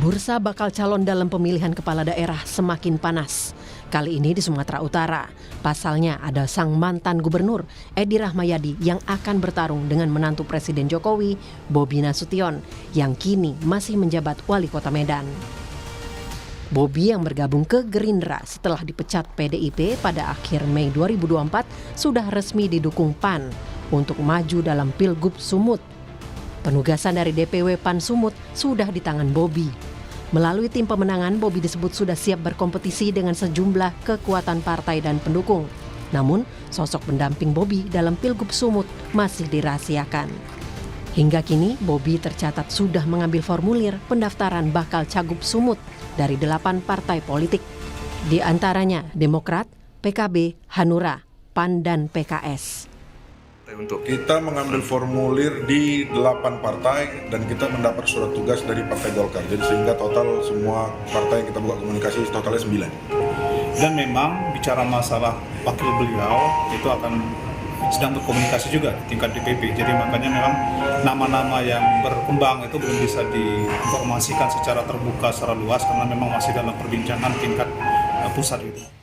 Bursa bakal calon dalam pemilihan kepala daerah semakin panas. Kali ini di Sumatera Utara. Pasalnya ada sang mantan gubernur Edi Rahmayadi yang akan bertarung dengan menantu Presiden Jokowi, Bobi Nasution, yang kini masih menjabat wali kota Medan. Bobi yang bergabung ke Gerindra setelah dipecat PDIP pada akhir Mei 2024 sudah resmi didukung PAN untuk maju dalam Pilgub Sumut. Penugasan dari DPW PAN Sumut sudah di tangan Bobi. Melalui tim pemenangan, Bobi disebut sudah siap berkompetisi dengan sejumlah kekuatan partai dan pendukung. Namun, sosok pendamping Bobi dalam Pilgub Sumut masih dirahasiakan. Hingga kini, Bobi tercatat sudah mengambil formulir pendaftaran bakal Cagup Sumut dari 8 partai politik. Di antaranya Demokrat, PKB, Hanura, PAN, dan PKS. Untuk kita mengambil formulir di 8 partai dan kita mendapat surat tugas dari Partai Golkar. Jadi sehingga total semua partai yang kita buka komunikasi totalnya 9. Dan memang bicara masalah wakil beliau itu akan sedang berkomunikasi juga di tingkat DPP. Jadi makanya memang nama-nama yang berkembang itu belum bisa diinformasikan secara terbuka, secara luas karena memang masih dalam perbincangan tingkat pusat itu.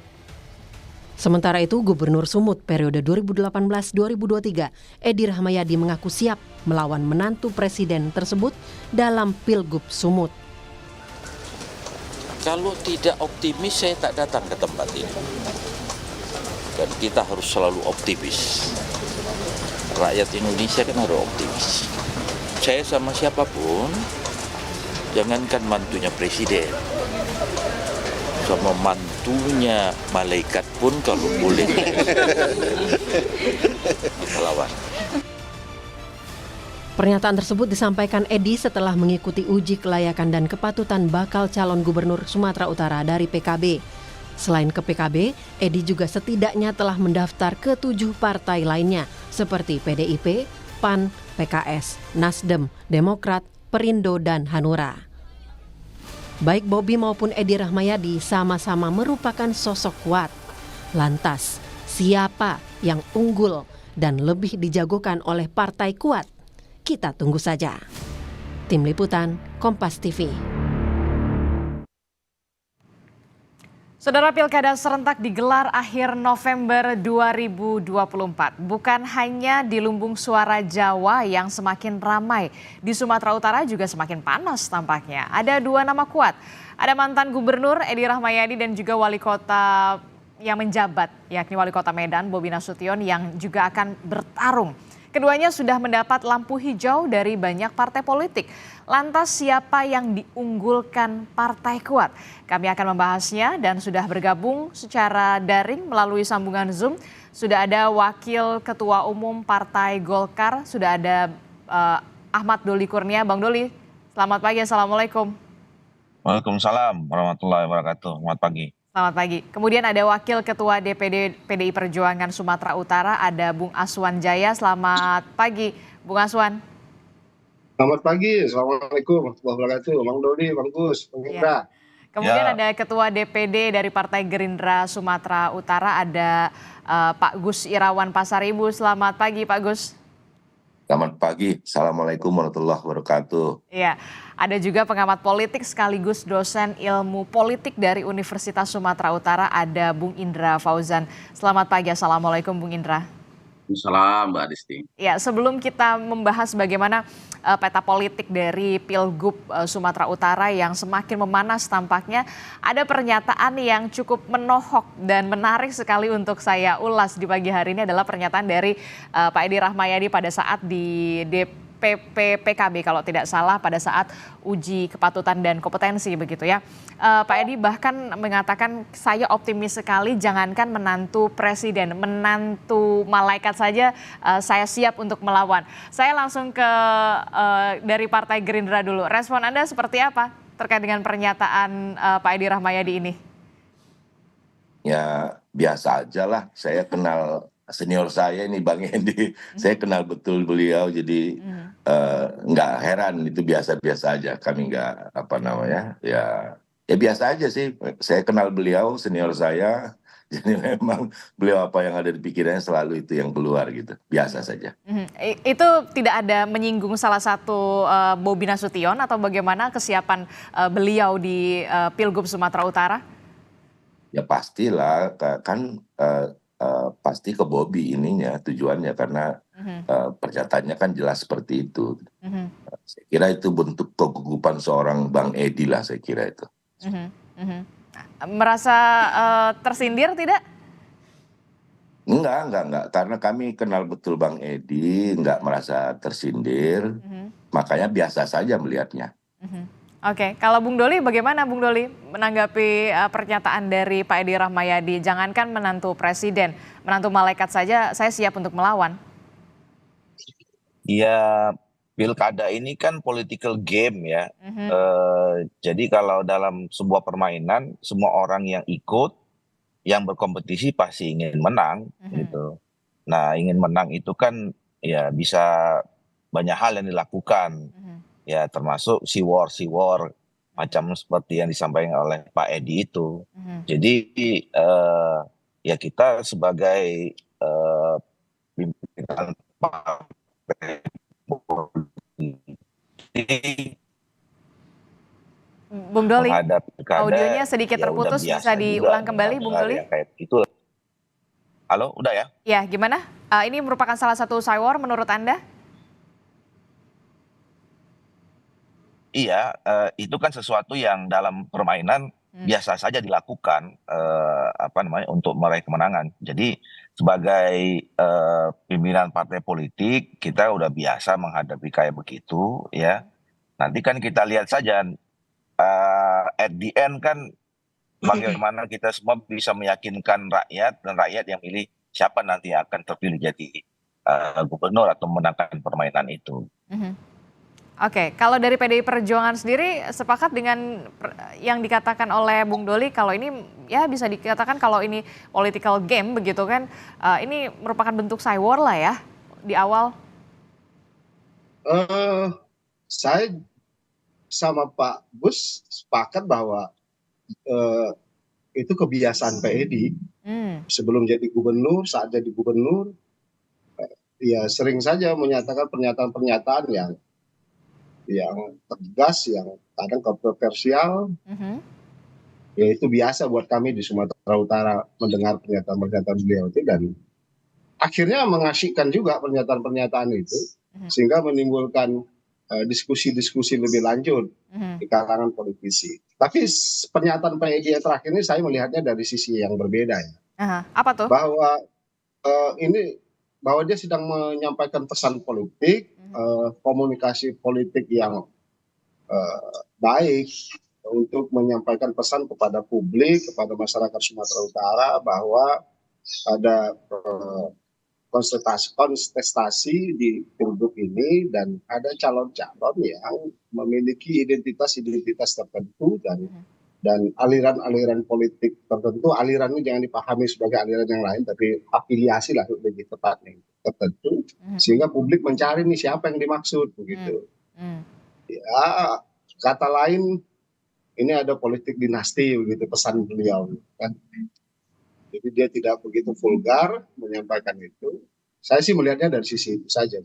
Sementara itu, Gubernur Sumut periode 2018-2023, Edi Rahmayadi mengaku siap melawan menantu presiden tersebut dalam Pilgub Sumut. Kalau tidak optimis, saya tak datang ke tempat ini. Dan kita harus selalu optimis. Rakyat Indonesia kan harus optimis. Saya sama siapapun, jangankan mantunya presiden, sama mantunya malaikat pun kalau boleh kita lawan. Pernyataan tersebut disampaikan Edi setelah mengikuti uji kelayakan dan kepatutan bakal calon gubernur Sumatera Utara dari PKB. Selain ke PKB, Edi juga setidaknya telah mendaftar ke 7 partai lainnya seperti PDIP, PAN, PKS, Nasdem, Demokrat, Perindo, dan Hanura. Baik Bobi maupun Edi Rahmayadi sama-sama merupakan sosok kuat. Lantas, siapa yang unggul dan lebih dijagokan oleh partai kuat? Kita tunggu saja. Tim Liputan, Kompas TV. Saudara, pilkada serentak digelar akhir November 2024. Bukan hanya di lumbung suara Jawa yang semakin ramai, di Sumatera Utara juga semakin panas tampaknya. Ada 2 nama kuat, ada mantan gubernur Edi Rahmayadi dan juga wali kota yang menjabat, yakni wali kota Medan, Bobi Nasution, yang juga akan bertarung. Keduanya sudah mendapat lampu hijau dari banyak partai politik. Lantas siapa yang diunggulkan partai kuat? Kami akan membahasnya dan sudah bergabung secara daring melalui sambungan Zoom. Sudah ada Wakil Ketua Umum Partai Golkar, sudah ada Ahmad Doli Kurnia. Bang Doli, selamat pagi, Assalamualaikum. Waalaikumsalam warahmatullahi wabarakatuh. Selamat pagi. Selamat pagi. Kemudian ada Wakil Ketua DPD PDI Perjuangan Sumatera Utara, ada Bung Aswan Jaya. Selamat pagi, Bung Aswan. Selamat pagi, Assalamualaikum warahmatullahi wabarakatuh. Bang Doli, Bang Gus, Bang Indra. Kemudian ada Ketua DPD dari Partai Gerindra Sumatera Utara, ada Pak Gus Irawan Pasaribu. Selamat pagi, Pak Gus. Selamat pagi, Assalamualaikum warahmatullahi wabarakatuh. Iya, ada juga pengamat politik sekaligus dosen ilmu politik dari Universitas Sumatera Utara, ada Bung Indra Fauzan. Selamat pagi, Assalamualaikum Bung Indra. Salam Mbak Adisti. Ya, sebelum kita membahas bagaimana peta politik dari Pilgub Sumatera Utara yang semakin memanas tampaknya, ada pernyataan yang cukup menohok dan menarik sekali untuk saya ulas di pagi hari ini adalah pernyataan dari Pak Edi Rahmayadi pada saat di PKB kalau tidak salah pada saat uji kepatutan dan kompetensi begitu ya. Pak Edi bahkan mengatakan saya optimis sekali, jangankan menantu presiden, menantu malaikat saja saya siap untuk melawan. Saya langsung ke dari Partai Gerindra dulu. Respon Anda seperti apa terkait dengan pernyataan Pak Edi Rahmayadi ini? Ya biasa aja lah, saya kenal senior saya ini Bang Edi, saya kenal betul beliau, jadi nggak heran, itu biasa-biasa aja. Kami nggak ya biasa aja sih. Saya kenal beliau, senior saya, Jadi memang beliau apa yang ada di pikirannya selalu itu yang keluar gitu, biasa saja. Itu tidak ada menyinggung salah satu Bobi Nasution atau bagaimana kesiapan beliau di Pilgub Sumatera Utara? Ya pastilah, kan pasti ke Bobi ininya tujuannya karena pernyataannya kan jelas seperti itu. Saya kira itu bentuk kegugupan seorang Bang Edi lah, saya kira itu. Merasa tersindir tidak? Enggak, karena kami kenal betul Bang Edi, enggak merasa tersindir, makanya biasa saja melihatnya. Oke, kalau Bung Doli bagaimana Bung Doli menanggapi pernyataan dari Pak Edi Rahmayadi? Jangankan menantu presiden, menantu malaikat saja saya siap untuk melawan. Ya, pilkada ini kan political game ya. Jadi kalau dalam sebuah permainan, semua orang yang ikut, yang berkompetisi pasti ingin menang gitu. Nah, ingin menang itu kan ya bisa banyak hal yang dilakukan. Ya termasuk war macam seperti yang disampaikan oleh Pak Edi itu. Jadi ya kita sebagai pimpinan partai politik Bung Doli, menghadapi pilkada, audionya sedikit ya udah terputus, biasa bisa juga diulang kembali Bung mendengar Doli? yang kayak gitu. Halo, udah ya? Ya, gimana? Ini merupakan salah satu war menurut Anda? Iya, itu kan sesuatu yang dalam permainan biasa saja dilakukan, untuk meraih kemenangan. Jadi sebagai pimpinan partai politik, kita udah biasa menghadapi kayak begitu ya. Nanti kan kita lihat saja, at the end kan bagaimana kita semua bisa meyakinkan rakyat, dan rakyat yang pilih siapa nanti yang akan terpilih jadi gubernur atau memenangkan permainan itu. Oke, kalau dari PDI Perjuangan sendiri sepakat dengan yang dikatakan oleh Bung Doli kalau ini ya bisa dikatakan kalau ini political game begitu kan, ini merupakan bentuk war lah ya di awal. Saya sama Pak Gus sepakat bahwa itu kebiasaan Pak Edi. Sebelum jadi gubernur, saat jadi gubernur, ya sering saja menyatakan pernyataan-pernyataan yang tegas, yang kadang kontroversial. Ya itu biasa buat kami di Sumatera Utara mendengar pernyataan-pernyataan beliau itu, dan akhirnya mengasyikkan juga pernyataan-pernyataan itu sehingga menimbulkan diskusi-diskusi lebih lanjut di kalangan politisi. Tapi pernyataan Pak Edi terakhir ini saya melihatnya dari sisi yang berbeda ya. Apa tuh? Bahwa dia sedang menyampaikan pesan politik, komunikasi politik yang baik untuk menyampaikan pesan kepada publik, kepada masyarakat Sumatera Utara bahwa ada kontestasi di pilgub ini dan ada calon-calon yang memiliki identitas-identitas tertentu dan aliran-aliran politik tertentu. Aliran ini jangan dipahami sebagai aliran yang lain, tapi afiliasi lah lebih tepatnya tertentu, sehingga publik mencari nih siapa yang dimaksud begitu. Ya, kata lain ini ada politik dinasti begitu pesan beliau kan. Jadi dia tidak begitu vulgar menyampaikan itu. Saya sih melihatnya dari sisi itu saja.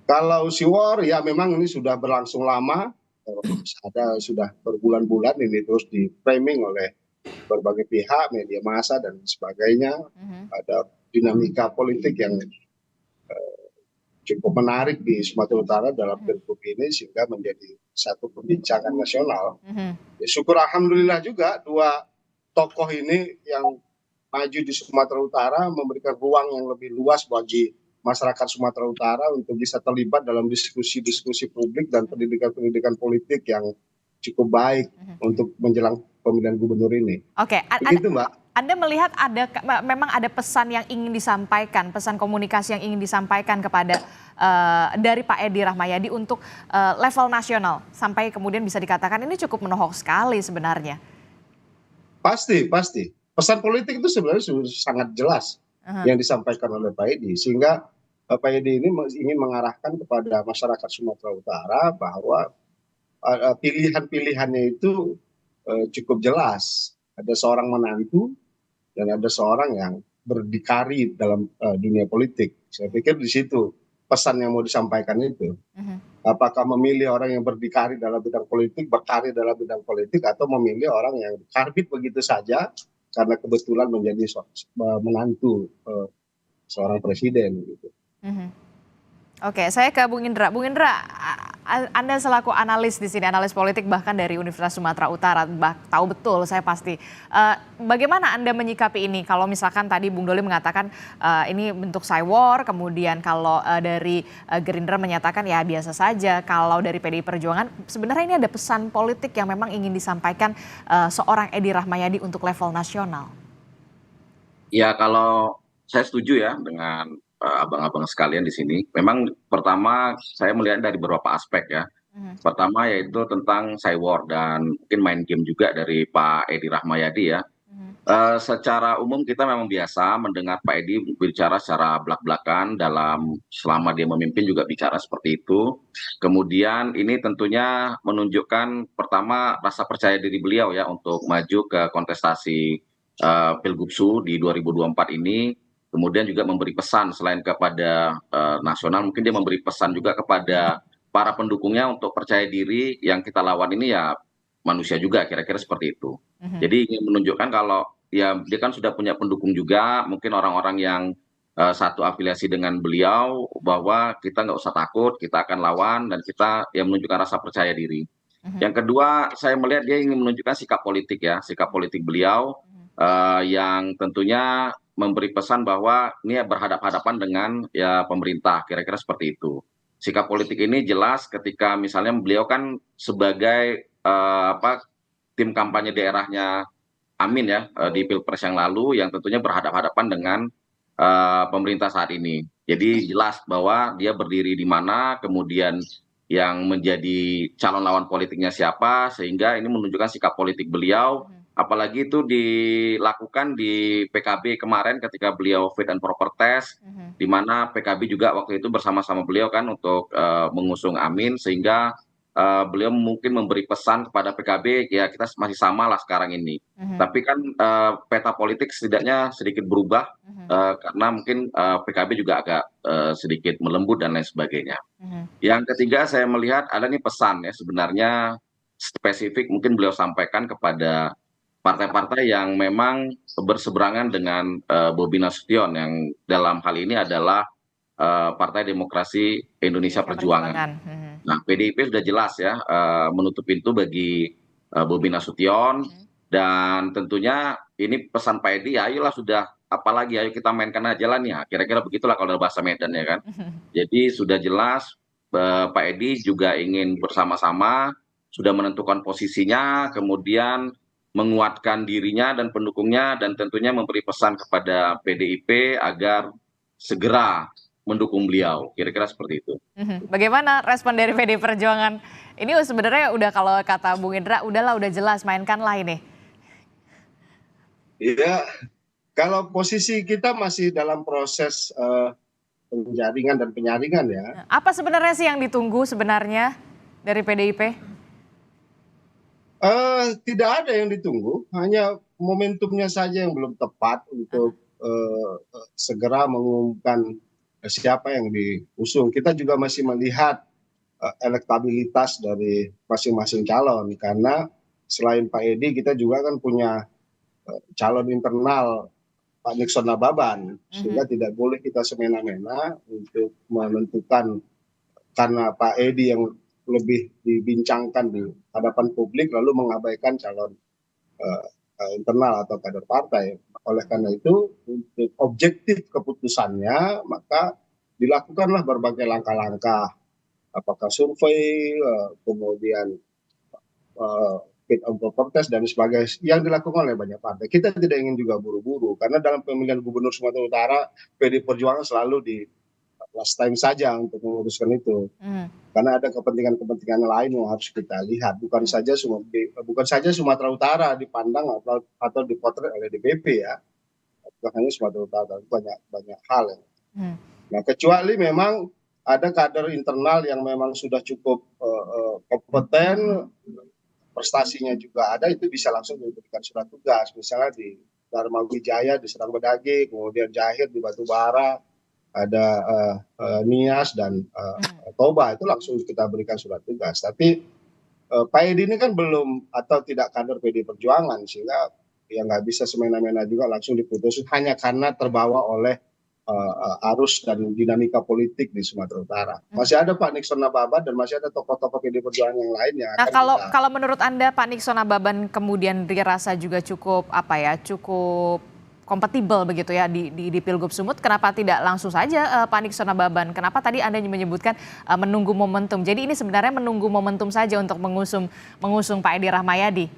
Kalau war ya memang ini sudah berlangsung lama, sudah berbulan-bulan ini terus di framing oleh berbagai pihak, media massa dan sebagainya. Ada dinamika politik yang cukup menarik di Sumatera Utara dalam pilgub ini sehingga menjadi satu perbincangan nasional. Ya, syukur alhamdulillah juga dua tokoh ini yang maju di Sumatera Utara memberikan ruang yang lebih luas bagi masyarakat Sumatera Utara untuk bisa terlibat dalam diskusi-diskusi publik dan pendidikan-pendidikan politik yang cukup baik untuk menjelang pemilihan gubernur ini. Oke, begitu Mbak. Anda melihat memang ada pesan yang ingin disampaikan, pesan komunikasi yang ingin disampaikan kepada dari Pak Edi Rahmayadi untuk level nasional sampai kemudian bisa dikatakan ini cukup menohok sekali sebenarnya. Pasti. Pesan politik itu sebenarnya sudah sangat jelas yang disampaikan oleh Pak Edi, sehingga Pak Edi ini ingin mengarahkan kepada masyarakat Sumatera Utara bahwa pilihan-pilihannya itu cukup jelas. Ada seorang menantu dan ada seorang yang berdikari dalam dunia politik. Saya pikir di situ pesan yang mau disampaikan itu. Apakah memilih orang yang berdikari dalam bidang politik, berkarir dalam bidang politik, atau memilih orang yang karbit begitu saja karena kebetulan menjadi menantu seorang presiden gitu. Oke, saya ke Bung Indra. Bung Indra, Anda selaku analis di sini, analis politik bahkan dari Universitas Sumatera Utara, tahu betul saya pasti. Bagaimana Anda menyikapi ini? Kalau misalkan tadi Bung Doli mengatakan ini bentuk cywar, kemudian kalau dari Gerindra menyatakan ya biasa saja. Kalau dari PDI Perjuangan, sebenarnya ini ada pesan politik yang memang ingin disampaikan seorang Edi Rahmayadi untuk level nasional. Ya kalau saya setuju ya dengan abang-abang sekalian di sini. Memang pertama saya melihat dari beberapa aspek ya. Pertama yaitu tentang cywar dan mungkin main game juga dari Pak Edi Rahmayadi ya. Secara umum kita memang biasa mendengar Pak Edi bicara secara belak-belakan selama dia memimpin juga bicara seperti itu. Kemudian ini tentunya menunjukkan pertama rasa percaya diri beliau ya untuk maju ke kontestasi Pilgubsu di 2024 ini. Kemudian juga memberi pesan selain kepada nasional, mungkin dia memberi pesan juga kepada para pendukungnya untuk percaya diri yang kita lawan ini ya manusia juga, kira-kira seperti itu. Jadi ingin menunjukkan kalau ya dia kan sudah punya pendukung juga, mungkin orang-orang yang satu afiliasi dengan beliau, bahwa kita nggak usah takut, kita akan lawan dan kita yang menunjukkan rasa percaya diri. Yang kedua, saya melihat dia ingin menunjukkan sikap politik ya, sikap politik beliau yang tentunya memberi pesan bahwa ini berhadapan-hadapan dengan ya pemerintah, kira-kira seperti itu. Sikap politik ini jelas ketika misalnya beliau kan sebagai tim kampanye daerahnya Amin ya di Pilpres yang lalu yang tentunya berhadapan-hadapan dengan pemerintah saat ini. Jadi jelas bahwa dia berdiri di mana, kemudian yang menjadi calon lawan politiknya siapa, sehingga ini menunjukkan sikap politik beliau. Apalagi itu dilakukan di PKB kemarin ketika beliau fit and proper test, di mana PKB juga waktu itu bersama-sama beliau kan untuk mengusung Amin, sehingga beliau mungkin memberi pesan kepada PKB, ya kita masih sama lah sekarang ini. Tapi kan peta politik setidaknya sedikit berubah, karena mungkin PKB juga agak sedikit melembut dan lain sebagainya. Yang ketiga saya melihat ada nih pesan ya sebenarnya spesifik mungkin beliau sampaikan kepada partai-partai yang memang berseberangan dengan Bobi Nasution yang dalam hal ini adalah Partai Demokrasi Indonesia Perjuangan. Nah, PDIP sudah jelas ya menutup pintu bagi Bobi Nasution dan tentunya ini pesan Pak Edi, ya ayolah sudah apalagi ayo kita mainkan aja lah nih, kira-kira begitulah kalau dalam bahasa Medan ya kan. Jadi sudah jelas Pak Edi juga ingin bersama-sama, sudah menentukan posisinya, kemudian menguatkan dirinya dan pendukungnya dan tentunya memberi pesan kepada PDIP agar segera mendukung beliau, kira-kira seperti itu. Bagaimana respon dari PDI Perjuangan? Ini sebenarnya udah kalau kata Bung Indra, udahlah udah jelas mainkanlah ini. Iya, kalau posisi kita masih dalam proses penjaringan dan penyaringan ya. Apa sebenarnya sih yang ditunggu sebenarnya dari PDIP? Tidak ada yang ditunggu, hanya momentumnya saja yang belum tepat untuk segera mengumumkan siapa yang diusung. Kita juga masih melihat elektabilitas dari masing-masing calon, karena selain Pak Edi kita juga kan punya calon internal Pak Nixon Nababan, sehingga tidak boleh kita semena-mena untuk menentukan karena Pak Edi yang lebih dibincangkan di hadapan publik lalu mengabaikan calon internal atau kader partai. Oleh karena itu untuk objektif keputusannya maka dilakukanlah berbagai langkah-langkah, apakah survei, kemudian fit and proper test dan sebagainya yang dilakukan oleh banyak partai. Kita tidak ingin juga buru-buru karena dalam pemilihan gubernur Sumatera Utara PDI Perjuangan selalu di last time saja untuk menguruskan itu. Karena ada kepentingan-kepentingan lain yang harus kita lihat. Bukan saja Sumatera Utara dipandang atau dipotret oleh DPP ya. Bukan hanya Sumatera Utara, banyak hal. Nah, kecuali memang ada kader internal yang memang sudah cukup kompeten, prestasinya juga ada, itu bisa langsung diberikan surat tugas. Misalnya di Dharma Wijaya di Serang Bedagi, kemudian Jahir di Batubara, ada Nias dan Toba, itu langsung kita berikan surat tugas. Tapi Pak Edi ini kan belum atau tidak kader PD Perjuangan, sehingga ya nggak bisa semena-mena juga langsung diputus hanya karena terbawa oleh arus dan dinamika politik di Sumatera Utara. Masih ada Pak Nixon Nababan dan masih ada tokoh-tokoh PD Perjuangan yang lain yang Nah, akan kalau menurut Anda Pak Nixon Nababan kemudian dirasa juga cukup cukup kompatibel begitu ya di Pilgub Sumut, kenapa tidak langsung saja Pak Nixon Nababan? Kenapa tadi Anda menyebutkan menunggu momentum? Jadi ini sebenarnya menunggu momentum saja untuk mengusung Pak Edi Rahmayadi.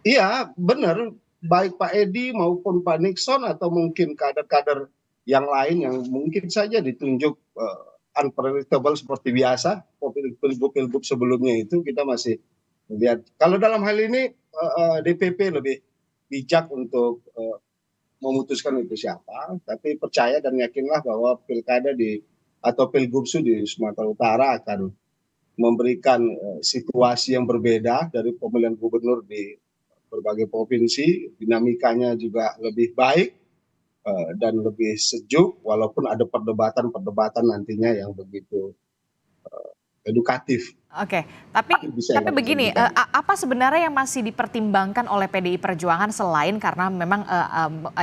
Iya, benar. Baik Pak Edi maupun Pak Nixon atau mungkin kader-kader yang lain yang mungkin saja ditunjuk unpredictable seperti biasa, pilgub-pilgub sebelumnya itu kita masih lihat. Kalau dalam hal ini DPP lebih bijak untuk memutuskan itu siapa, tapi percaya dan yakinlah bahwa pilkada atau pilgubsu di Sumatera Utara akan memberikan situasi yang berbeda dari pemilihan gubernur di berbagai provinsi, dinamikanya juga lebih baik dan lebih sejuk, walaupun ada perdebatan nantinya yang begitu edukatif. Oke, tapi begini, apa sebenarnya yang masih dipertimbangkan oleh PDI Perjuangan selain karena memang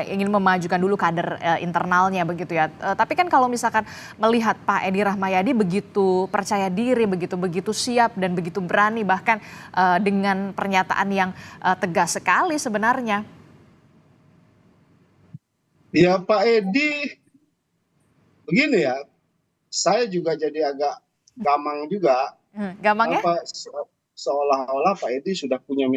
ingin memajukan dulu kader internalnya begitu ya. Tapi kan kalau misalkan melihat Pak Edi Rahmayadi begitu percaya diri, begitu siap dan begitu berani bahkan dengan pernyataan yang tegas sekali sebenarnya. Ya Pak Edi, begini ya, saya juga jadi agak gamang juga. Gampang ya? Seolah-olah Pak Edi sudah punya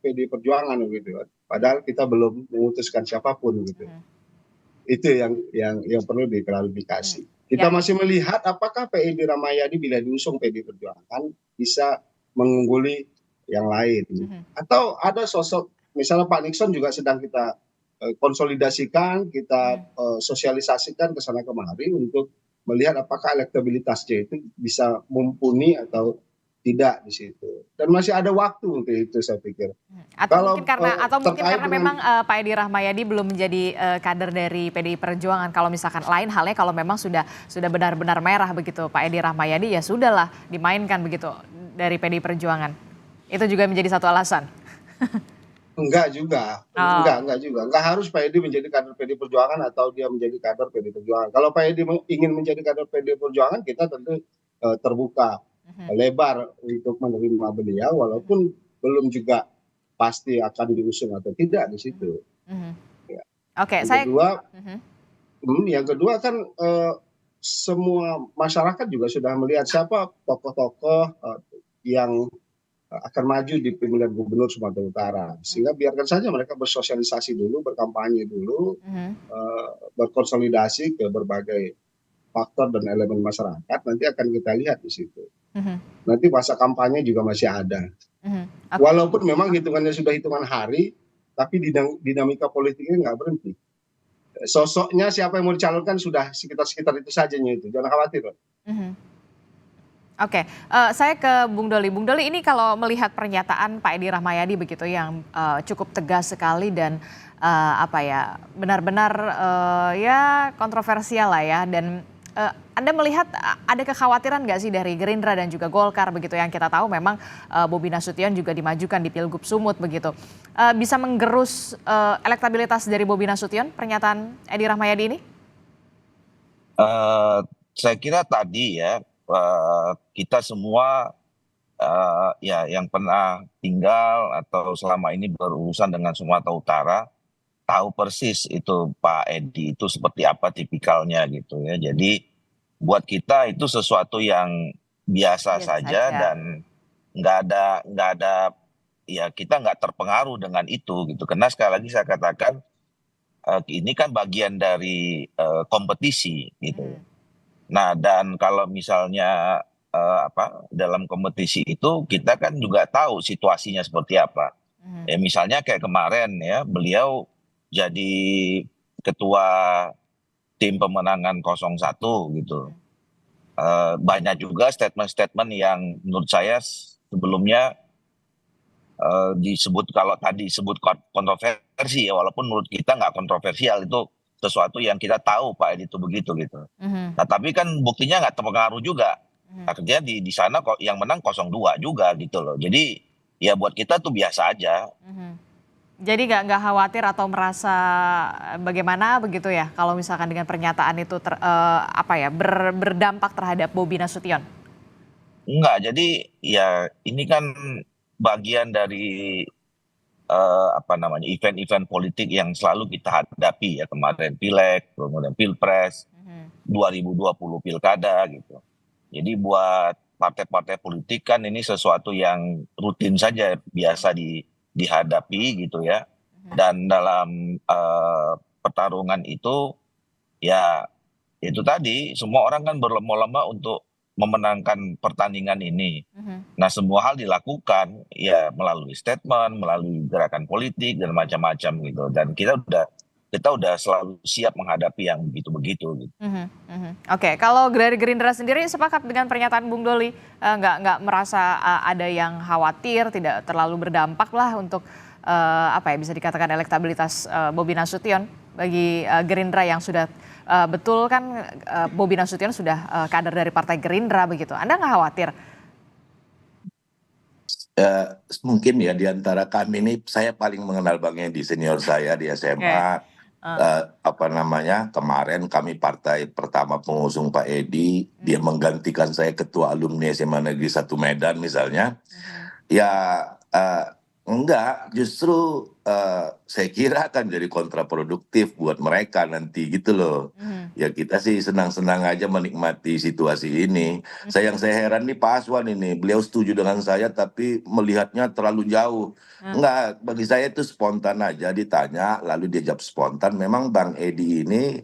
PD Perjuangan gitu. Padahal kita belum memutuskan siapapun gitu. Itu yang perlu diklarifikasi. Kita masih melihat apakah Pak Edi Rahmayadi bila diusung PD Perjuangan bisa mengungguli yang lain. Atau ada sosok, misalnya Pak Nixon juga sedang kita konsolidasikan, kita sosialisasikan ke sana kemari untuk melihat apakah elektabilitasnya itu bisa mumpuni atau tidak di situ. Dan masih ada waktu untuk itu saya pikir. Atau mungkin karena memang Pak Edi Rahmayadi belum menjadi kader dari PDI Perjuangan. Kalau misalkan lain halnya kalau memang sudah benar-benar merah begitu Pak Edi Rahmayadi, ya sudahlah dimainkan begitu dari PDI Perjuangan. Itu juga menjadi satu alasan. Enggak juga. Enggak harus Pak Edi menjadi kader PD Perjuangan atau dia menjadi kader PD Perjuangan. Kalau Pak Edi ingin menjadi kader PD Perjuangan, kita tentu terbuka lebar untuk menerima beliau, walaupun belum juga pasti akan diusung atau tidak di situ. Ya. Oke, yang kedua kan semua masyarakat juga sudah melihat siapa tokoh-tokoh yang akan maju di pemilihan gubernur Sumatera Utara, sehingga biarkan saja mereka bersosialisasi dulu, berkampanye dulu, berkonsolidasi ke berbagai faktor dan elemen masyarakat. Nanti akan kita lihat di situ. Nanti masa kampanye juga masih ada. Walaupun memang hitungannya sudah hitungan hari, tapi dinamika politiknya nggak berhenti. Sosoknya siapa yang mau dicalonkan sudah sekitar itu saja itu. Jangan khawatir. Oke, saya ke Bung Doli. Bung Doli, ini kalau melihat pernyataan Pak Edi Rahmayadi begitu yang cukup tegas sekali dan benar-benar ya kontroversial lah ya. Dan Anda melihat ada kekhawatiran nggak sih dari Gerindra dan juga Golkar begitu, yang kita tahu memang Bobi Nasution juga dimajukan di Pilgub Sumut begitu. Bisa menggerus elektabilitas dari Bobi Nasution pernyataan Edi Rahmayadi ini? Saya kira tadi ya, kita semua ya yang pernah tinggal atau selama ini berurusan dengan Sumatera Utara tahu persis itu Pak Edi itu seperti apa tipikalnya gitu ya. Jadi buat kita itu sesuatu yang biasa saja dan nggak ada ya, kita nggak terpengaruh dengan itu gitu. Karena sekali lagi saya katakan ini kan bagian dari kompetisi gitu. Nah, dan kalau misalnya dalam kompetisi itu kita kan juga tahu situasinya seperti apa. Ya misalnya kayak kemarin ya, beliau jadi ketua tim pemenangan 01 gitu. Banyak juga statement-statement yang menurut saya sebelumnya disebut kalau tadi disebut kontroversi ya, walaupun menurut kita nggak kontroversial, itu sesuatu yang kita tahu Pak Edi itu begitu gitu. Nah tapi kan buktinya nggak terpengaruh juga. Artinya di sana kok yang menang 02 juga gitu loh. Jadi ya buat kita tuh biasa aja. Jadi nggak khawatir atau merasa bagaimana begitu ya kalau misalkan dengan pernyataan itu berdampak terhadap Bobi Nasution? Enggak, jadi ya ini kan bagian dari event-event politik yang selalu kita hadapi ya, kemarin Pileg, kemudian Pilpres, 2020 Pilkada gitu. Jadi buat partai-partai politik kan ini sesuatu yang rutin saja, biasa dihadapi gitu ya. Dan dalam pertarungan itu ya itu tadi semua orang kan berlomba-lomba untuk memenangkan pertandingan ini. Nah semua hal dilakukan ya melalui statement, melalui gerakan politik dan macam-macam gitu. Dan kita udah selalu siap menghadapi yang begitu-begitu gitu. Oke, kalau dari Gerindra sendiri sepakat dengan pernyataan Bung Doli, nggak merasa ada yang khawatir, tidak terlalu berdampak lah untuk bisa dikatakan elektabilitas Bobi Nasution bagi Gerindra yang sudah betul kan Bobi Nasution sudah kader dari Partai Gerindra begitu. Anda nggak khawatir? Mungkin ya di antara kami ini saya paling mengenal Bang Edi, senior saya di SMA. Kemarin kami partai pertama pengusung Pak Edi, dia menggantikan saya ketua alumni SMA Negeri 1 Medan misalnya. Enggak, justru saya kira akan jadi kontraproduktif buat mereka nanti gitu loh. Ya kita sih senang-senang aja menikmati situasi ini. Yang saya heran nih Pak Aswan ini, beliau setuju dengan saya tapi melihatnya terlalu jauh. Enggak, bagi saya itu spontan aja, ditanya lalu dia jawab spontan. Memang Bang Edi ini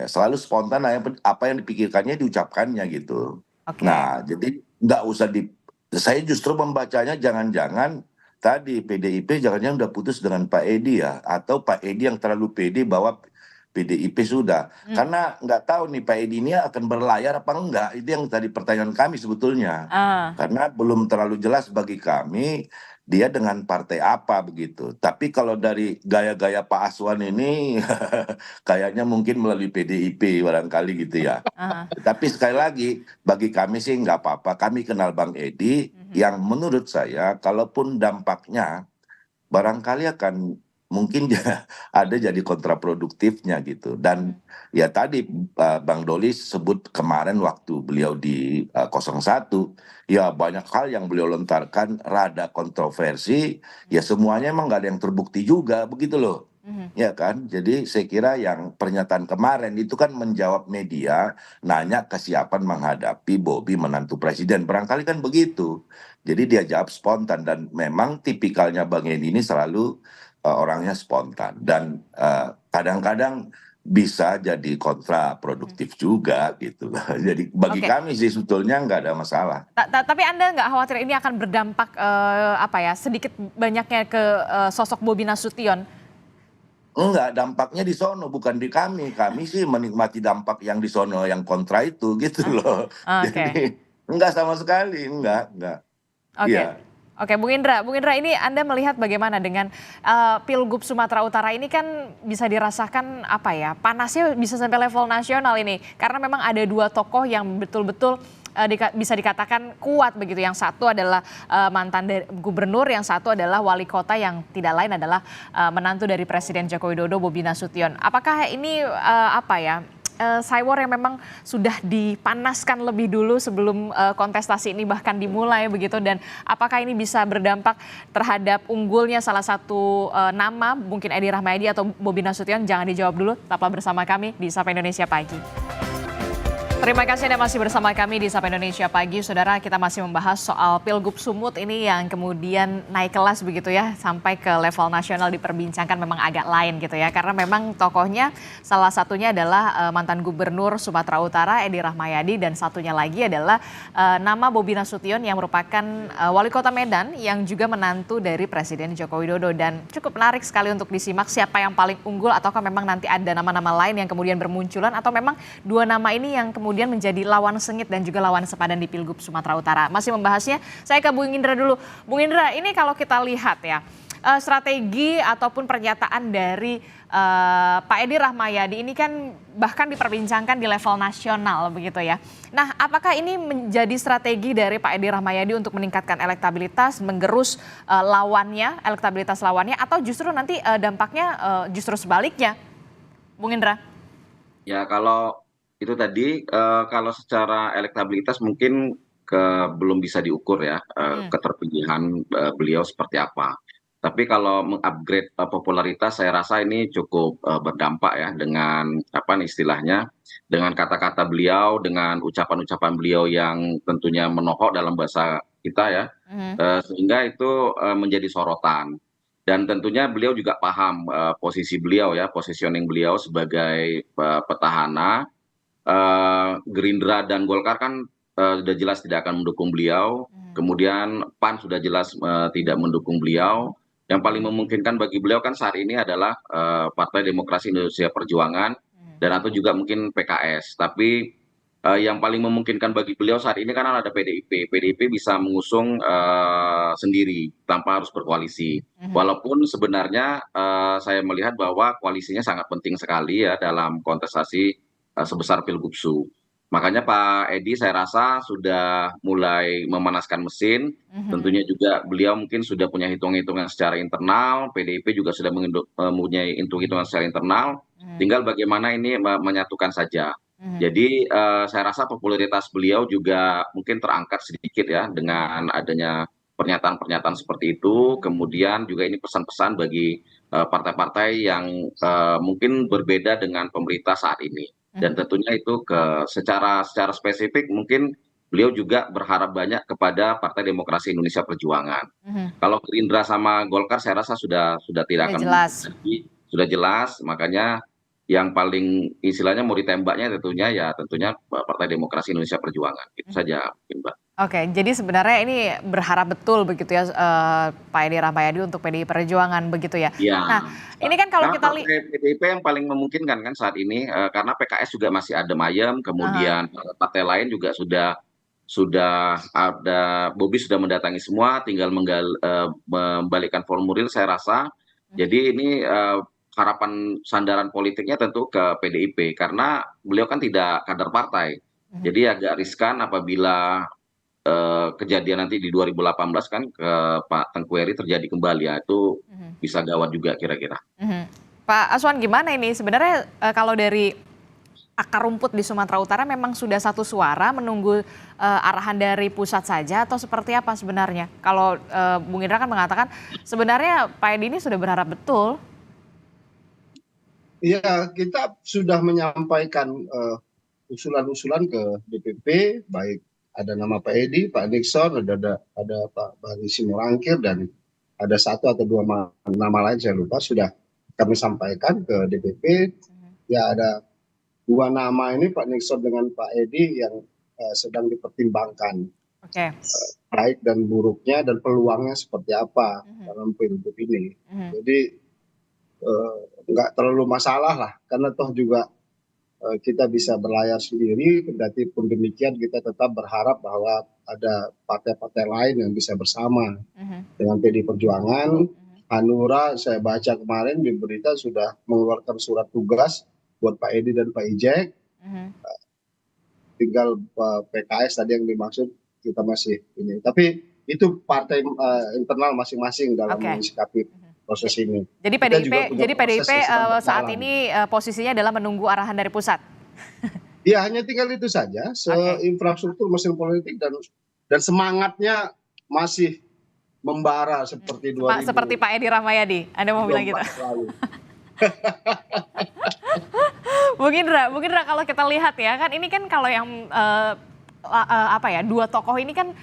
selalu spontan, apa yang dipikirkannya diucapkannya gitu. Nah jadi nggak usah saya justru membacanya jangan-jangan tadi PDIP jangan-jangan udah putus dengan Pak Edi ya, atau Pak Edi yang terlalu pede bahwa PDIP sudah. Karena nggak tahu nih Pak Edi ini akan berlayar apa enggak, itu yang tadi pertanyaan kami sebetulnya. Karena belum terlalu jelas bagi kami dia dengan partai apa begitu. Tapi kalau dari gaya-gaya Pak Aswan ini kayaknya mungkin melalui PDIP barangkali gitu ya. Tapi sekali lagi bagi kami sih nggak apa-apa. Kami kenal Bang Edi yang menurut saya kalaupun dampaknya barangkali akan mungkin ada jadi kontraproduktifnya gitu. Dan ya tadi Bang Doli sebut kemarin waktu beliau di 01, ya banyak hal yang beliau lontarkan rada kontroversi, ya semuanya emang nggak ada yang terbukti juga begitu loh. Ya kan, jadi saya kira yang pernyataan kemarin itu kan menjawab media nanya kesiapan menghadapi Bobi menantu presiden, barangkali kan begitu. Jadi dia jawab spontan dan memang tipikalnya Bang Edi ini selalu orangnya spontan dan kadang-kadang bisa jadi kontraproduktif juga gitu. Jadi bagi kami sih sebetulnya nggak ada masalah. Tapi Anda nggak khawatir ini akan berdampak sedikit banyaknya ke sosok Bobi Nasution? Enggak, dampaknya di sono bukan di kami. Kami sih menikmati dampak yang di sono yang kontra itu gitu loh. Jadi enggak sama sekali, enggak. Oke, Bung Indra ini Anda melihat bagaimana dengan Pilgub Sumatera Utara ini kan bisa dirasakan panasnya bisa sampai level nasional ini karena memang ada dua tokoh yang betul-betul bisa dikatakan kuat begitu. Yang satu adalah mantan gubernur, yang satu adalah wali kota yang tidak lain adalah menantu dari Presiden Joko Widodo, Bobi Nasution. Apakah ini Cywar yang memang sudah dipanaskan lebih dulu sebelum kontestasi ini bahkan dimulai begitu, dan apakah ini bisa berdampak terhadap unggulnya salah satu nama mungkin Edi Rahmayadi atau Bobi Nasution? Jangan dijawab dulu, tetaplah bersama kami di Sapa Indonesia Pagi. Terima kasih Anda masih bersama kami di Sapa Indonesia Pagi. Saudara, kita masih membahas soal Pilgub Sumut ini yang kemudian naik kelas begitu ya, sampai ke level nasional diperbincangkan, memang agak lain gitu ya. Karena memang tokohnya salah satunya adalah mantan gubernur Sumatera Utara Edi Rahmayadi, dan satunya lagi adalah nama Bobi Nasution yang merupakan wali kota Medan yang juga menantu dari Presiden Joko Widodo. Dan cukup menarik sekali untuk disimak siapa yang paling unggul, ataukah memang nanti ada nama-nama lain yang kemudian bermunculan, atau memang dua nama ini yang kemudian kemudian menjadi lawan sengit dan juga lawan sepadan di Pilgub Sumatera Utara. Masih membahasnya, saya ke Bung Indra dulu. Bung Indra, ini kalau kita lihat ya, strategi ataupun pernyataan dari Pak Edi Rahmayadi ini kan bahkan diperbincangkan di level nasional begitu ya. Nah, apakah ini menjadi strategi dari Pak Edi Rahmayadi untuk meningkatkan elektabilitas, menggerus elektabilitas lawannya, atau justru nanti dampaknya justru sebaliknya, Bung Indra? Ya kalau itu tadi kalau secara elektabilitas mungkin belum bisa diukur ya keterpilihan beliau seperti apa. Tapi kalau mengupgrade popularitas saya rasa ini cukup berdampak ya dengan apa istilahnya, dengan kata-kata beliau, dengan ucapan-ucapan beliau yang tentunya menohok dalam bahasa kita ya, sehingga itu menjadi sorotan. Dan tentunya beliau juga paham posisi beliau ya, positioning beliau sebagai petahana. Gerindra dan Golkar kan sudah jelas tidak akan mendukung beliau. Kemudian PAN sudah jelas tidak mendukung beliau. Yang paling memungkinkan bagi beliau kan saat ini adalah Partai Demokrasi Indonesia Perjuangan dan atau juga mungkin PKS. Tapi yang paling memungkinkan bagi beliau saat ini kan ada PDIP. PDIP bisa mengusung sendiri tanpa harus berkoalisi. Walaupun sebenarnya saya melihat bahwa koalisinya sangat penting sekali ya dalam kontestasi sebesar Pilgubsu. Makanya Pak Edi saya rasa sudah mulai memanaskan mesin. Tentunya juga beliau mungkin sudah punya hitung-hitungan secara internal. PDIP juga sudah mempunyai hitung-hitungan secara internal. Tinggal bagaimana ini menyatukan saja. Jadi saya rasa popularitas beliau juga mungkin terangkat sedikit ya dengan adanya pernyataan-pernyataan seperti itu. Kemudian juga ini pesan-pesan bagi partai-partai yang mungkin berbeda dengan pemerintah saat ini. Dan tentunya itu secara spesifik mungkin beliau juga berharap banyak kepada Partai Demokrasi Indonesia Perjuangan. Kalau Gerindra sama Golkar saya rasa sudah tidak akan sudah jelas, makanya yang paling istilahnya mau ditembaknya tentunya Partai Demokrasi Indonesia Perjuangan. Itu saja mungkin, Mbak. Oke, jadi sebenarnya ini berharap betul begitu ya Pak Edi Rahmayadi untuk PDI Perjuangan begitu ya. Ya. Nah, ini kan kalau kita lihat PDIP yang paling memungkinkan kan saat ini karena PKS juga masih adem ayem, kemudian partai lain juga sudah ada, Bobi sudah mendatangi semua, tinggal membalikkan formulir saya rasa. Jadi ini harapan sandaran politiknya tentu ke PDIP karena beliau kan tidak kader partai. Jadi agak riskan apabila kejadian nanti di 2018 kan ke Pak Tengku Eri terjadi kembali ya, itu bisa gawat juga kira-kira. Pak Aswan gimana ini sebenarnya kalau dari akar rumput di Sumatera Utara memang sudah satu suara menunggu arahan dari pusat saja atau seperti apa sebenarnya? Kalau Bung Indra kan mengatakan sebenarnya Pak Edi ini sudah berharap betul. Ya, kita sudah menyampaikan usulan-usulan ke DPP, baik ada nama Pak Edi, Pak Nixon, ada Pak Bani Simorangkir, dan ada satu atau dua nama lain saya lupa, sudah kami sampaikan ke DPP. Ya ada dua nama ini, Pak Nixon dengan Pak Edi, yang sedang dipertimbangkan. Baik dan buruknya dan peluangnya seperti apa dalam pilgub ini. Jadi nggak terlalu masalah lah, karena toh juga kita bisa berlayar sendiri. Kendati pun demikian kita tetap berharap bahwa ada partai-partai lain yang bisa bersama dengan PDI Perjuangan. Hanura saya baca kemarin di berita sudah mengeluarkan surat tugas buat Pak Edi dan Pak Ijek. Tinggal PKS tadi yang dimaksud kita masih ini. Tapi itu partai internal masing-masing dalam menyikapi proses ini. Jadi PDIP saat ini posisinya adalah menunggu arahan dari pusat. Ya hanya tinggal itu saja. Infrastruktur mesin politik dan semangatnya masih membara seperti 2000. Seperti Pak Edi Rahmayadi. Anda mau bilang gitu? Bung Indra kalau kita lihat ya kan ini kan kalau yang dua tokoh ini kan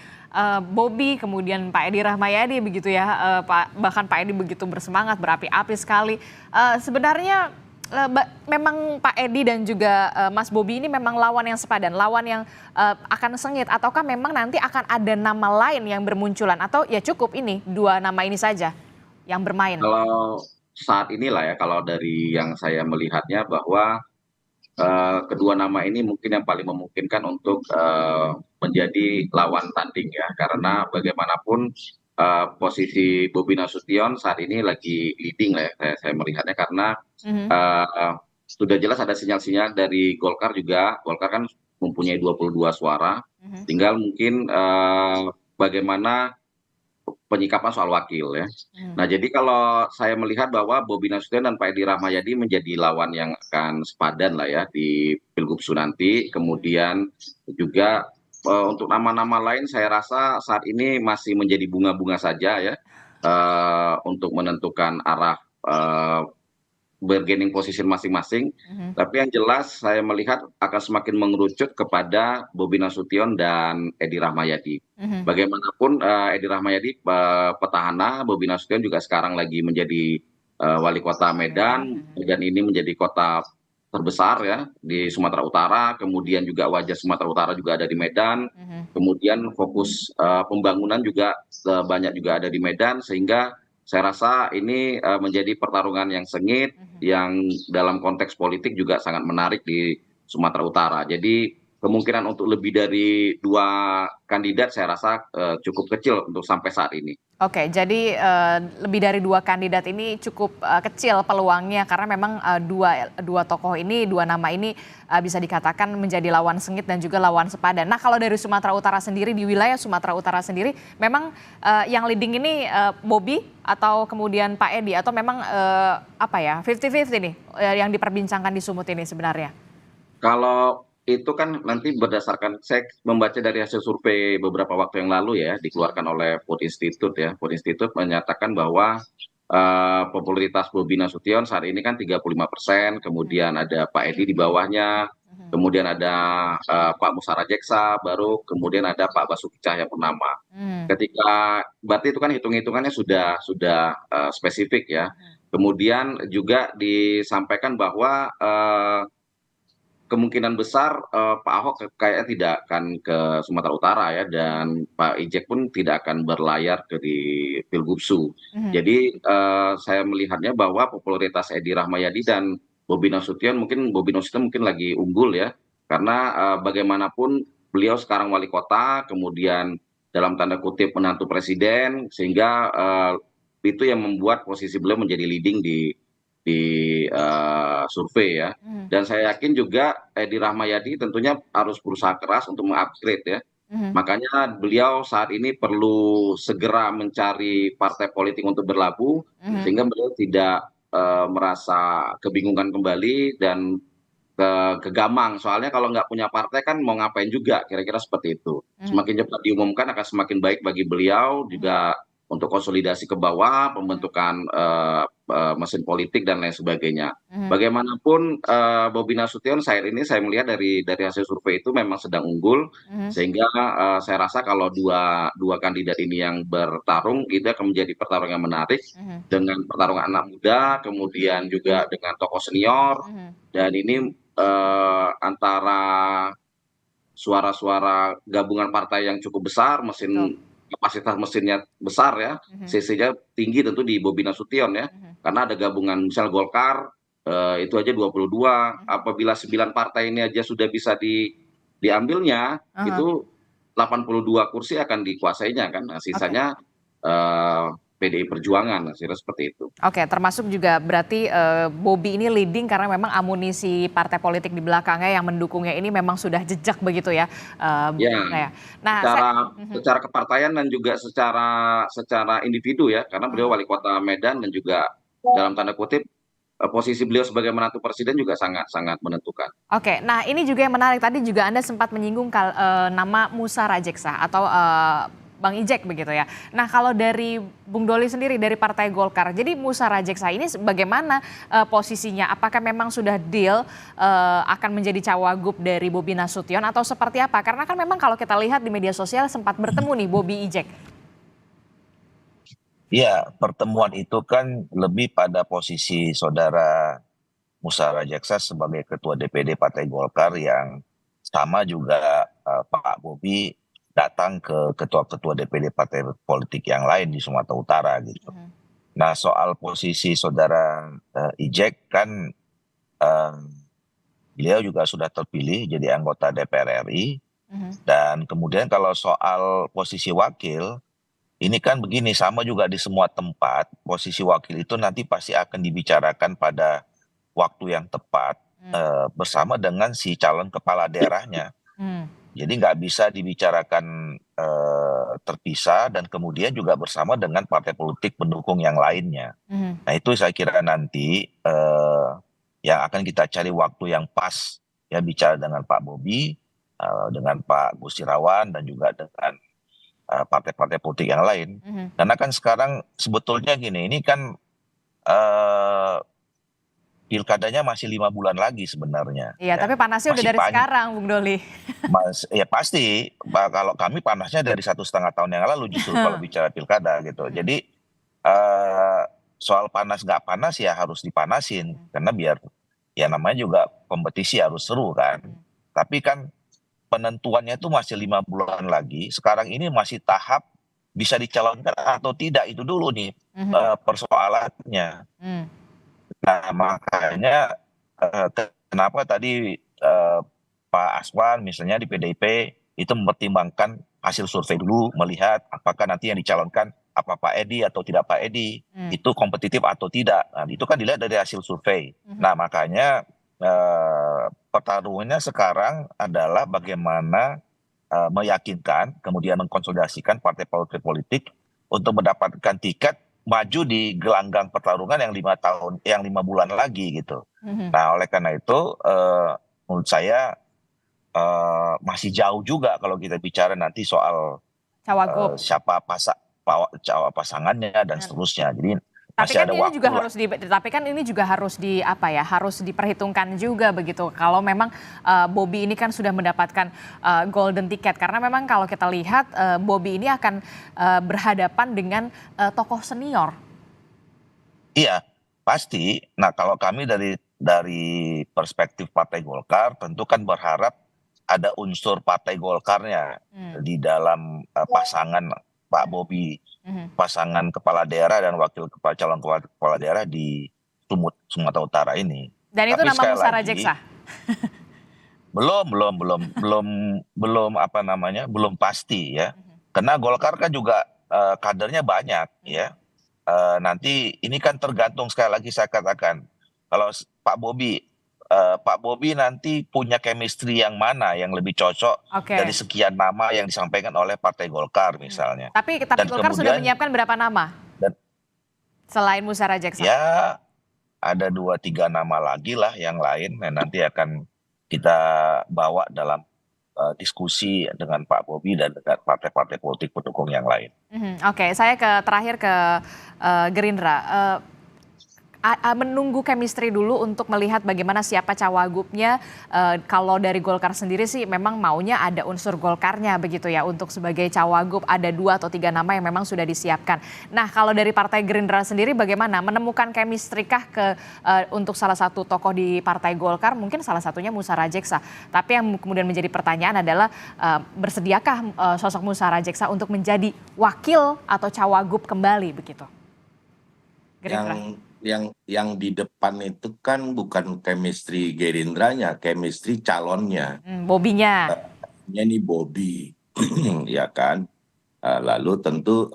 Bobi kemudian Pak Edi Rahmayadi begitu ya, bahkan Pak Edi begitu bersemangat, berapi-api sekali. Sebenarnya memang Pak Edi dan juga Mas Bobi ini memang lawan yang sepadan, lawan yang akan sengit, ataukah memang nanti akan ada nama lain yang bermunculan, atau ya cukup ini dua nama ini saja yang bermain? Kalau saat inilah ya, kalau dari yang saya melihatnya bahwa kedua nama ini mungkin yang paling memungkinkan untuk menjadi lawan tanding ya, karena bagaimanapun posisi Bobi Nasution saat ini lagi leading lah ya, saya melihatnya, karena sudah jelas ada sinyal-sinyal dari Golkar juga. Golkar kan mempunyai 22 suara, tinggal mungkin bagaimana penyikapan soal wakil ya. Nah, jadi kalau saya melihat bahwa Bobi Nasution dan Pak Edi Rahmayadi menjadi lawan yang akan sepadan lah ya di Pilgub nanti. Kemudian juga untuk nama-nama lain saya rasa saat ini masih menjadi bunga-bunga saja ya, untuk menentukan arah bargaining position masing-masing. Tapi yang jelas saya melihat akan semakin mengerucut kepada Bobi Nasution dan Edi Rahmayadi. Bagaimanapun Edi Rahmayadi petahana, Bobi Nasution juga sekarang lagi menjadi wali kota Medan. Medan ini menjadi kota terbesar ya di Sumatera Utara, kemudian juga wajah Sumatera Utara juga ada di Medan. Kemudian fokus pembangunan juga banyak juga ada di Medan, sehingga saya rasa ini menjadi pertarungan yang sengit, yang dalam konteks politik juga sangat menarik di Sumatera Utara. Jadi kemungkinan untuk lebih dari 2 kandidat saya rasa cukup kecil untuk sampai saat ini. Oke, jadi lebih dari 2 kandidat ini cukup kecil peluangnya, karena memang dua tokoh ini, 2 nama ini bisa dikatakan menjadi lawan sengit dan juga lawan sepadan. Nah, kalau dari Sumatera Utara sendiri, di wilayah Sumatera Utara sendiri, memang yang leading ini Bobi atau kemudian Pak Edi, atau memang 50-50 nih yang diperbincangkan di Sumut ini sebenarnya? Kalau itu kan nanti berdasarkan, saya membaca dari hasil survei beberapa waktu yang lalu ya, dikeluarkan oleh Food Institute ya. Food Institute menyatakan bahwa popularitas Bobi Nasution saat ini kan 35%, kemudian ada Pak Edi di bawahnya, kemudian ada Pak Musara Jeksa, baru kemudian ada Pak Basuki Cahayapurnama. Ketika berarti itu kan hitung-hitungannya sudah spesifik ya. Kemudian juga disampaikan bahwa kemungkinan besar Pak Ahok kayaknya tidak akan ke Sumatera Utara ya, dan Pak Ijek pun tidak akan berlayar ke di Pilgubsu. Jadi saya melihatnya bahwa popularitas Edi Rahmayadi dan Bobi Nasution mungkin lagi unggul ya, karena bagaimanapun beliau sekarang wali kota, kemudian dalam tanda kutip menantu presiden, sehingga itu yang membuat posisi beliau menjadi leading di survei ya. Dan saya yakin juga Edi Rahmayadi tentunya harus berusaha keras untuk mengupgrade ya. Makanya beliau saat ini perlu segera mencari partai politik untuk berlabuh, sehingga beliau tidak merasa kebingungan kembali dan kegamang. Soalnya kalau nggak punya partai kan mau ngapain juga, kira-kira seperti itu. Semakin cepat diumumkan akan semakin baik bagi beliau, juga untuk konsolidasi ke bawah, pembentukan mesin politik dan lain sebagainya. Bagaimanapun Bobi Nasution saat ini saya melihat dari hasil survei itu memang sedang unggul, sehingga saya rasa kalau dua kandidat ini yang bertarung itu akan menjadi pertarungan yang menarik, dengan pertarungan anak muda, kemudian juga dengan tokoh senior, dan ini antara suara-suara gabungan partai yang cukup besar, kapasitas mesinnya besar ya, CC-nya tinggi tentu di Bobi Nasution ya, karena ada gabungan misal Golkar itu aja 22, apabila 9 partai ini aja sudah bisa diambilnya, itu 82 kursi akan dikuasainya kan, nah, sisanya PDI Perjuangan, kira seperti itu. Oke, termasuk juga berarti Bobi ini leading karena memang amunisi partai politik di belakangnya yang mendukungnya ini memang sudah jejak begitu ya. Ya, nah, secara kepartaian dan juga secara individu ya, karena beliau wali kota Medan dan juga dalam tanda kutip posisi beliau sebagai menantu presiden juga sangat menentukan. Oke, nah ini juga yang menarik, tadi juga Anda sempat menyinggung nama Musara Jeksa atau Bang Ijek begitu ya. Nah, kalau dari Bung Doli sendiri dari Partai Golkar, jadi Musara Jeksa ini bagaimana posisinya? Apakah memang sudah deal akan menjadi cawagup dari Bobi Nasution atau seperti apa? Karena kan memang kalau kita lihat di media sosial sempat bertemu nih Bobi Ijek. Ya, pertemuan itu kan lebih pada posisi saudara Musara Jeksa sebagai ketua DPD Partai Golkar, yang sama juga Pak Bobi datang ke ketua-ketua DPD partai politik yang lain di Sumatera Utara gitu. Nah, soal posisi saudara Ijek kan beliau juga sudah terpilih jadi anggota DPR RI. Dan kemudian kalau soal posisi wakil, ini kan begini, sama juga di semua tempat, posisi wakil itu nanti pasti akan dibicarakan pada waktu yang tepat bersama dengan si calon kepala daerahnya. Jadi nggak bisa dibicarakan terpisah dan kemudian juga bersama dengan partai politik pendukung yang lainnya. Nah itu saya kira nanti yang akan kita cari waktu yang pas ya bicara dengan Pak Bobi, dengan Pak Gus Irawan dan juga dengan partai-partai politik yang lain. Karena kan sekarang sebetulnya gini, ini kan pilkadanya masih 5 bulan lagi sebenarnya. Iya, tapi panasnya udah Masih dari sekarang, Bung Doli. Ya pasti, kalau kami panasnya dari 1,5 tahun yang lalu justru kalau bicara pilkada gitu. Jadi soal panas nggak panas ya harus dipanasin karena biar ya namanya juga kompetisi harus seru kan. Tapi kan penentuannya itu masih 5 bulan lagi. Sekarang ini masih tahap bisa dicalonkan atau tidak itu dulu nih persoalannya. Nah makanya kenapa tadi Pak Aswan misalnya di PDIP itu mempertimbangkan hasil survei dulu, melihat apakah nanti yang dicalonkan apa Pak Edi atau tidak Pak Edi, itu kompetitif atau tidak. Nah, itu kan dilihat dari hasil survei. Nah makanya pertarungannya sekarang adalah bagaimana meyakinkan, kemudian mengkonsolidasikan partai politik untuk mendapatkan tiket maju di gelanggang pertarungan yang 5 bulan lagi gitu. Nah oleh karena itu menurut saya masih jauh juga kalau kita bicara nanti soal siapa pasangannya dan seterusnya. Jadi Tapi masih kan ada ini waktu juga lah. harus harus diperhitungkan juga begitu. Kalau memang Bobi ini kan sudah mendapatkan golden ticket, karena memang kalau kita lihat Bobi ini akan berhadapan dengan tokoh senior. Iya, pasti. Nah, kalau kami dari perspektif Partai Golkar tentu kan berharap ada unsur Partai Golkarnya di dalam pasangan Pak Bobi, pasangan kepala daerah dan wakil calon kepala daerah di Sumatera Utara ini. Dan itu Tapi nama sekali Musara lagi, Jeksa. belum pasti ya. Karena Golkar kan juga kadernya banyak ya. Nanti ini kan tergantung, sekali lagi saya katakan, kalau Pak Bobi nanti punya chemistry yang mana yang lebih cocok dari sekian nama yang disampaikan oleh Partai Golkar misalnya. Tapi Golkar sudah menyiapkan berapa nama selain Musara Jeksa? Ya ada 2-3 nama lagi lah yang lain yang nanti akan kita bawa dalam diskusi dengan Pak Bobi dan dengan partai-partai politik pendukung yang lain. Oke, saya terakhir ke Gerindra. Menunggu chemistry dulu untuk melihat bagaimana siapa cawagupnya. Kalau dari Golkar sendiri sih memang maunya ada unsur Golkarnya begitu ya, untuk sebagai cawagup ada 2 atau 3 nama yang memang sudah disiapkan. Nah kalau dari Partai Gerindra sendiri bagaimana menemukan chemistry kah untuk salah satu tokoh di Partai Golkar, mungkin salah satunya Musara Jeksa. Tapi yang kemudian menjadi pertanyaan adalah bersediakah sosok Musara Jeksa untuk menjadi wakil atau cawagup kembali begitu? Gerindra. Yang di depan itu kan bukan chemistry Gerindranya, chemistry calonnya. Bobinya. Ini Bobi, ya kan. Lalu tentu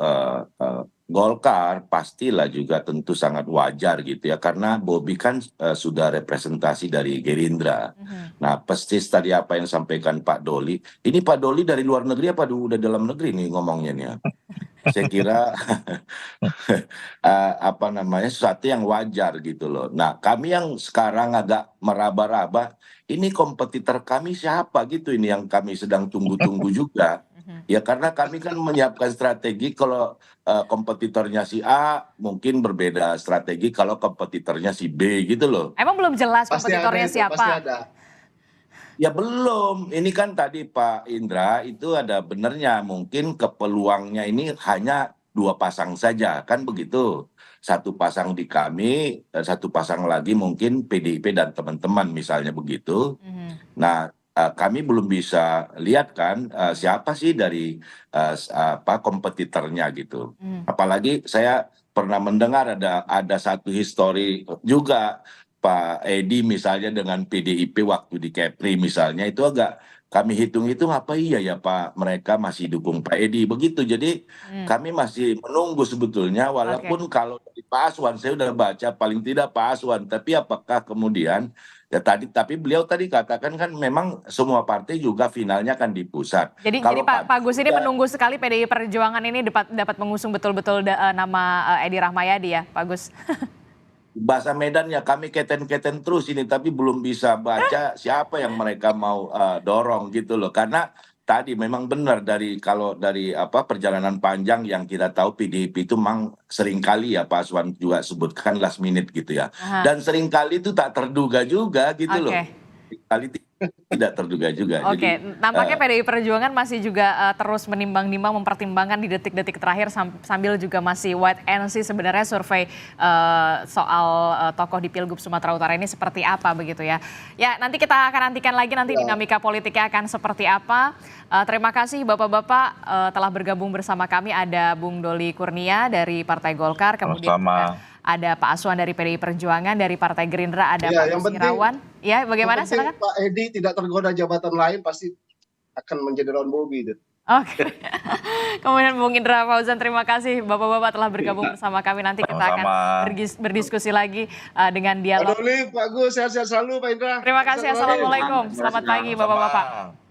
Golkar pastilah juga tentu sangat wajar gitu ya, karena Bobi kan sudah representasi dari Gerindra. Nah, persis tadi apa yang disampaikan Pak Doli. Ini Pak Doli dari luar negeri apa udah dalam negeri nih ngomongnya nih ya? Saya kira sesuatu yang wajar gitu loh. Nah kami yang sekarang agak meraba-raba, ini kompetitor kami siapa gitu, ini yang kami sedang tunggu-tunggu juga. Ya karena kami kan menyiapkan strategi, kalau kompetitornya si A mungkin berbeda strategi kalau kompetitornya si B gitu loh. Emang belum jelas kompetitornya siapa? Pasti ada. Ya belum, ini kan tadi Pak Indra itu ada benernya, mungkin peluangnya ini hanya 2 pasang saja, kan begitu. 1 pasang di kami, 1 pasang lagi mungkin PDIP dan teman-teman misalnya begitu. Nah kami belum bisa lihat kan siapa sih dari kompetitornya gitu. Apalagi saya pernah mendengar ada satu histori juga Pak Edi misalnya dengan PDIP waktu di Kepri misalnya, itu agak kami hitung-hitung apa iya ya Pak, mereka masih dukung Pak Edi begitu. Jadi kami masih menunggu sebetulnya, walaupun kalau dari Pak Aswan saya udah baca paling tidak Pak Aswan, tapi apakah kemudian ya tapi beliau tadi katakan kan memang semua partai juga finalnya kan di pusat. Jadi Kalau Pak Gus ini juga- menunggu sekali PDI Perjuangan ini dapat mengusung betul-betul nama Edi Rahmayadi ya, Pak Gus. bahasa Medan ya kami keten-keten terus ini, tapi belum bisa baca siapa yang mereka mau dorong gitu loh, karena tadi memang benar kalau dari perjalanan panjang yang kita tahu PDIP itu memang seringkali ya Pak Aswan juga sebutkan last minute gitu ya, dan seringkali itu tak terduga juga gitu loh, kali tidak terduga juga. Oke, nampaknya PDI Perjuangan masih juga terus menimbang-nimbang, mempertimbangkan di detik-detik terakhir sambil juga masih wait and see sebenarnya survei soal tokoh di Pilgub Sumatera Utara ini seperti apa begitu ya. Ya, nanti kita akan nantikan lagi nanti dinamika politiknya akan seperti apa. Terima kasih Bapak-bapak telah bergabung bersama kami. Ada Bung Doli Kurnia dari Partai Golkar, kemudian juga ada Pak Aswan dari PDI Perjuangan, dari Partai Gerindra ada Pak Gus Irawan. Ya, bagaimana? Silakan. Pak Edi tidak tergoda jabatan lain, pasti akan menjadi lawan Bobi. Oke. Kemudian Bung Indra Fauzan, terima kasih Bapak-bapak telah bergabung bersama kami. Nanti kita akan berdiskusi lagi dengan dialog. Pak Doli, Pak Gus, sehat-sehat selalu Pak Indra. Terima kasih. Assalamualaikum. Selamat pagi Bapak-bapak.